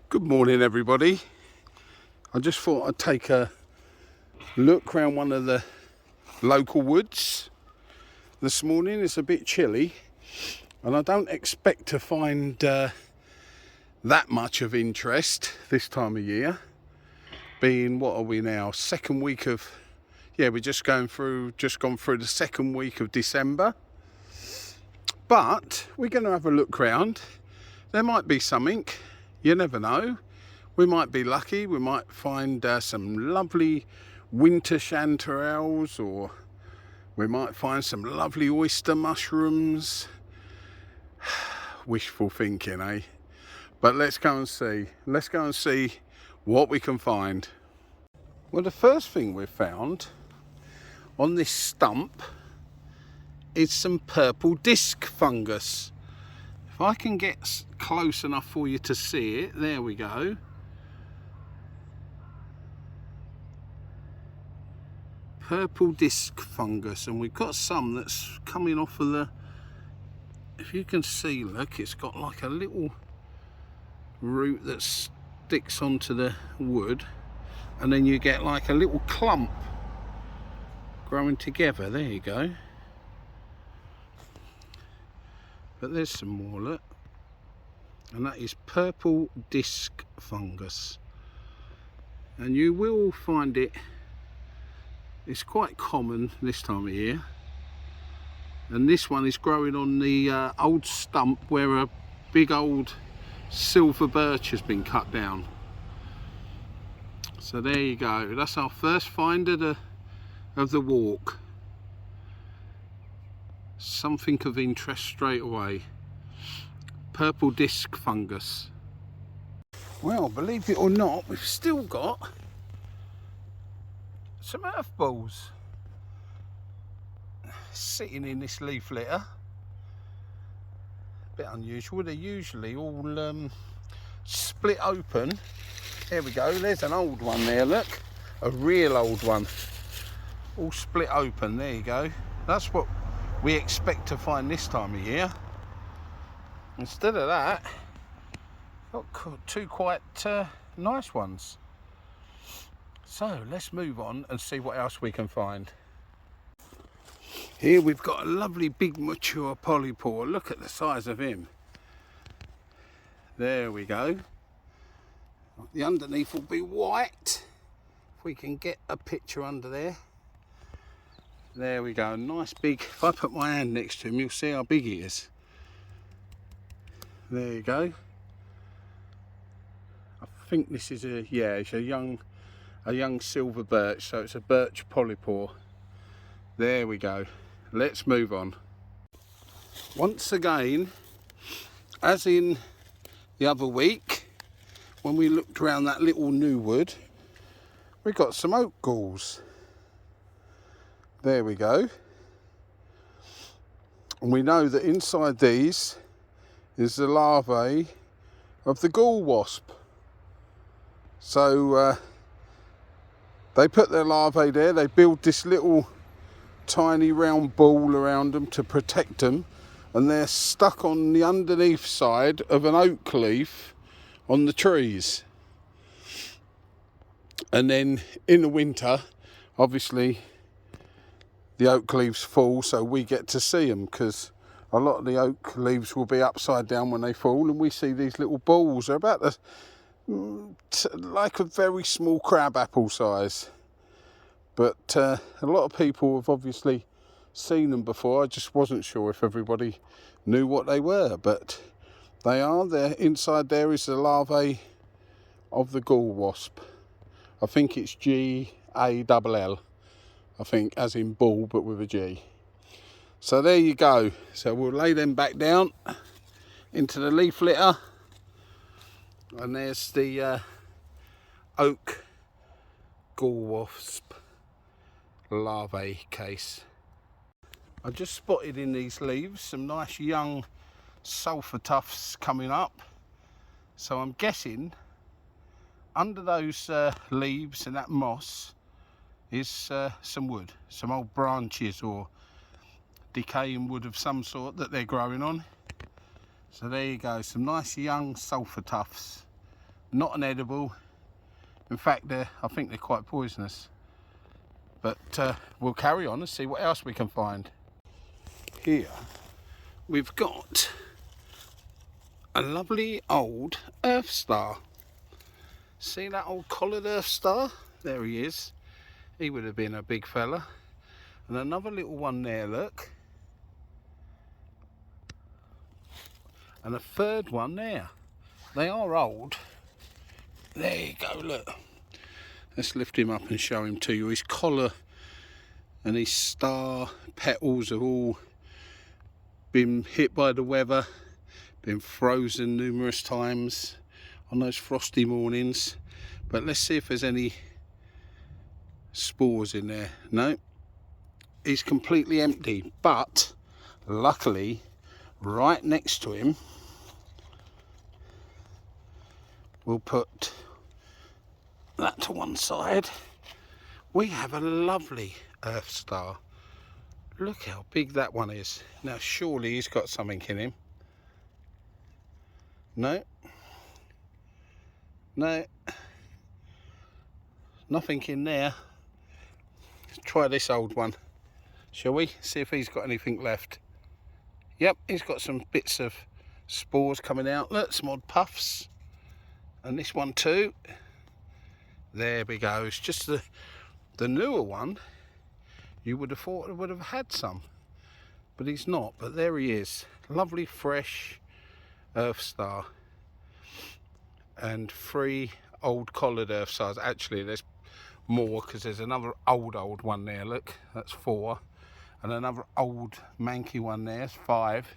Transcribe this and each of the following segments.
Good morning everybody. I just thought I'd take a look around one of the local woods this morning. It's a bit chilly and I don't expect to find that much of interest this time of year, being, what are we now, second week of, we're just gone through the second week of December. But we're going to have a look round. There might be something, you never know. We might be lucky, we might find some lovely winter chanterelles, or we might find some lovely oyster mushrooms. Wishful thinking, eh? But let's go and see. Let's go and see what we can find. Well, the first thing we've found on this stump is some purple disc fungus. If I can get close enough for you to see it, there we go. Purple disc fungus, and we've got some that's coming off of the, if you can see, look, it's got like a little root that sticks onto the wood, and then you get like a little clump growing together. There you go. But there's some more, look, and that is purple disc fungus, and you will find it. It's quite common this time of year, and this one is growing on the old stump where a big old silver birch has been cut down. So there you go, that's our first find of the walk. Something of interest straight away. Purple disc fungus. Well, believe it or not, we've still got some earth balls sitting in this leaf litter. A bit unusual, they're usually all split open. There we go, there's an old one there, look, a real old one, all split open. There you go, that's what we expect to find this time of year. Instead of that, got two quite nice ones. So let's move on and see what else we can find. Here we've got a lovely big mature polypore. Look at the size of him. There we go. The underneath will be white. If we can get a picture under there. There we go, nice big. If I put my hand next to him, you'll see how big he is. There you go. I think this is it's a young silver birch, so it's a Birch Polypore. There we go. Let's move on. Once again, as in the other week, when we looked around that little new wood, we got some oak ghouls. There we go. And we know that inside these is the larvae of the Ghoul wasp. So they put their larvae there, they build this little tiny round ball around them to protect them, and they're stuck on the underneath side of an oak leaf on the trees. And then in the winter, obviously, the oak leaves fall, so we get to see them, because a lot of the oak leaves will be upside down when they fall, and we see these little balls. They're about like a very small crab apple size. But a lot of people have obviously seen them before. I just wasn't sure if everybody knew what they were, but they are. There inside there is the larvae of the Ghoul wasp. I think it's G-A-L-L. I think, as in bull, but with a G. So there you go. So we'll lay them back down into the leaf litter. And there's the oak Ghoul wasp larvae case. I just spotted in these leaves some nice young sulfur tufts coming up. So I'm guessing under those leaves and that moss is some wood, some old branches or decaying wood of some sort that they're growing on. So there you go, some nice young sulfur tufts not an edible. In fact, I think they're quite poisonous. But we'll carry on and see what else we can find. Here we've got a lovely old earth star. See that old collared earth star? There he is. He would have been a big fella. And another little one there, look. And a third one there. They are old. There you go, look. Let's lift him up and show him to you. His collar and his star petals have all been hit by the weather, been frozen numerous times on those frosty mornings. But let's see if there's any spores in there. No, he's completely empty, but luckily right next to him we'll put that to one side. We have a lovely earth star. Look how big that one is. Now surely he's got something in him. No, nothing in there. Let's try this old one, shall we? See if he's got anything left. Yep, he's got some bits of spores coming out. Look, some odd puffs. And this one too. There we go. It's just the newer one. You would have thought it would have had some, but he's not. But there he is. Lovely fresh earth star. And 3 old collared earth stars. Actually, there's more because there's another old one there. Look, that's 4. And another old manky one there. It's 5.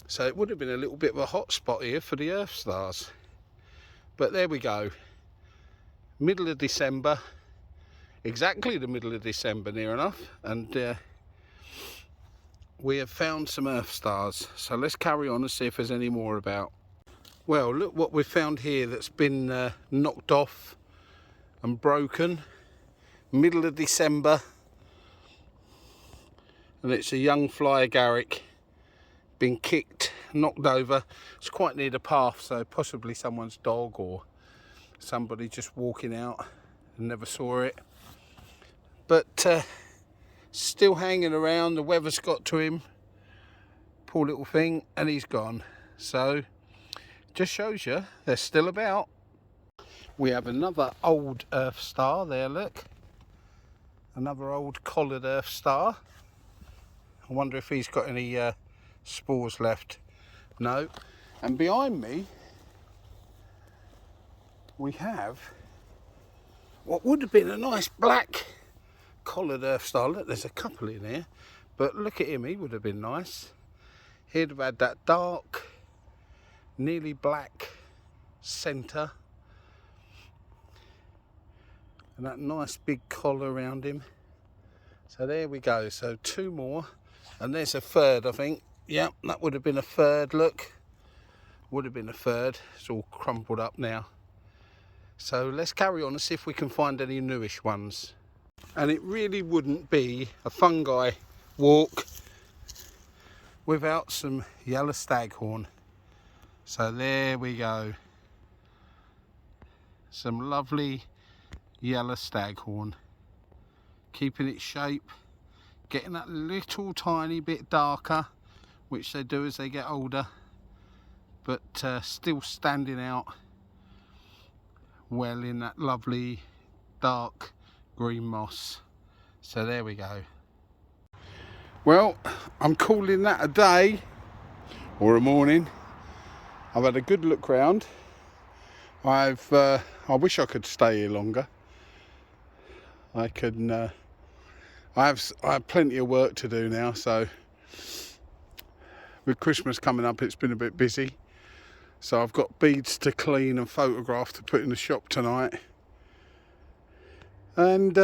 So it would have been a little bit of a hot spot here for the earth stars. But there we go. Middle of December. Exactly the middle of December, near enough. And we have found some earth stars. So let's carry on and see if there's any more about. Well, look what we've found here that's been knocked off and broken. Middle of December. And it's a young fly agaric. Been kicked, knocked over. It's quite near the path, so possibly someone's dog or somebody just walking out and never saw it. But still hanging around. The weather's got to him, poor little thing, and he's gone. So just shows you they're still about. We have another old earth star there, look. Another old collared earth star. I wonder if he's got any spores left. No. And behind me we have what would have been a nice black collared earth star. Look, there's a couple in here, but look at him, he would have been nice. He'd have had that dark, nearly black centre and that nice big collar around him. So there we go. So 2 more, and there's a third, I think. Yep, that would have been a third. Look, would have been a third. It's all crumpled up now. So let's carry on and see if we can find any newish ones. And it really wouldn't be a fungi walk without some yellow staghorn. So there we go. Some lovely yellow staghorn. Keeping its shape, getting that little tiny bit darker, which they do as they get older, but still standing out well in that lovely dark green moss. So there we go. Well, I'm calling that a day or a morning. I've had a good look round. I wish I could stay here longer. I have plenty of work to do now, so with Christmas coming up it's been a bit busy. So I've got beads to clean and photograph to put in the shop tonight. And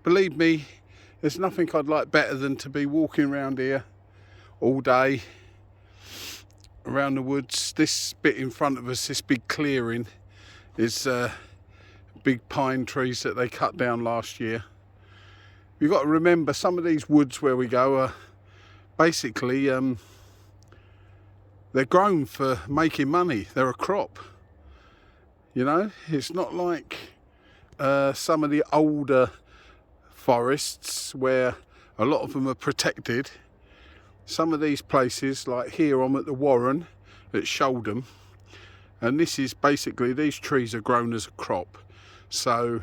believe me, there's nothing I'd like better than to be walking around here all day, around the woods. This bit in front of us, this big clearing, is big pine trees that they cut down last year. You've got to remember, some of these woods where we go are basically they're grown for making money. They're a crop, You know, it's not like some of the older forests where a lot of them are protected. Some of these places, like here I'm at the Warren at Shouldham, and this is basically, these trees are grown as a crop, so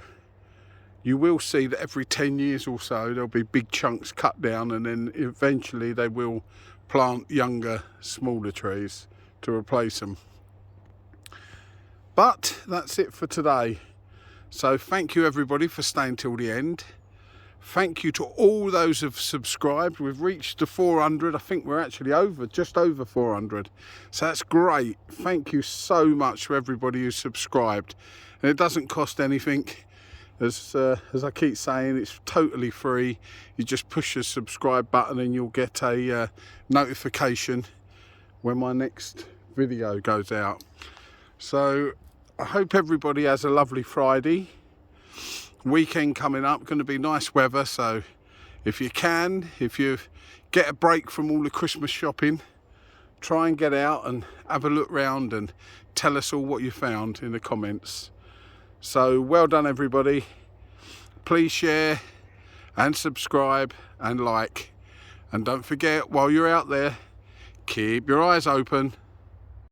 you will see that every 10 years or so there'll be big chunks cut down, and then eventually they will plant younger, smaller trees to replace them. But that's it for today. So thank you everybody for staying till the end. Thank you to all those who have subscribed. We've reached the 400. I think we're actually just over 400. So that's great. Thank you so much to everybody who's subscribed. And it doesn't cost anything. As I keep saying, it's totally free. You just push the subscribe button and you'll get a notification when my next video goes out. So I hope everybody has a lovely Friday. Weekend coming up, going to be nice weather, so if you get a break from all the Christmas shopping, try and get out and have a look round and tell us all what you found in the comments. So well done everybody. Please share and subscribe and like, and don't forget, while you're out there, keep your eyes open.